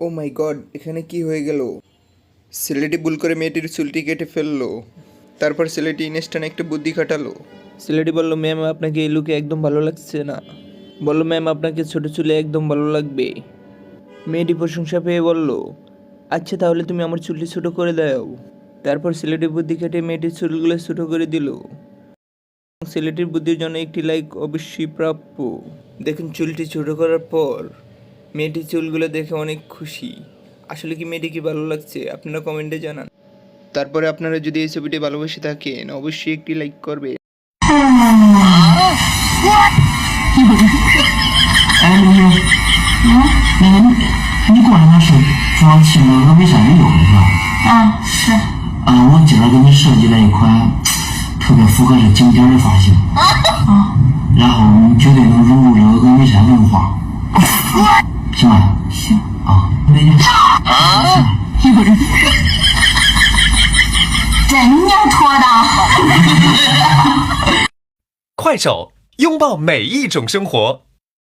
ও মাই god, এখানে কি হয়ে গেল? ছেলেটি ভুল করে মেয়েটির চুলটি কেটে ফেললো। তারপর ছেলেটি ইনস্ট্যান্ট একটা বুদ্ধি খাটালো। ছেলেটি বলল, ম্যাম আপনাকে এই লুকে একদম ভালো লাগছে না। বলল, ম্যাম আপনাকে ছোট চুলে একদম ভালো লাগবে। মেয়েটি প্রশংসা পেয়ে বলল, আচ্ছা তাহলে তুমি আমার চুলটি ছোট করে দাও। তারপর ছেলেটি বুদ্ধি কেটে মেয়েটির চুলগুলো ছোট করে দিল। ছেলেটির বুদ্ধির জন্য একটি লাইক অবশ্যই প্রাপ্য। দেখুন চুলটি ছোট করার পর মেয়েটির চুলগুলো দেখে অনেক খুশি। আসলে কি মেয়েটি কি ভালো লাগছে আপনারা কমেন্টে জানান। তারপরে আপনারা যদি এই ছবিটি ভালোবেসে থাকেন অবশ্যই একটি লাইক করবে। 哎，你过来那是主要请了个微山旅游的是吧？是。我今儿给你设计了一款特别符合这景点的发型，然后你绝对能融入这个峨眉山文化，行吧？行。那就有人。真娘脱的。快手，拥抱每一种生活。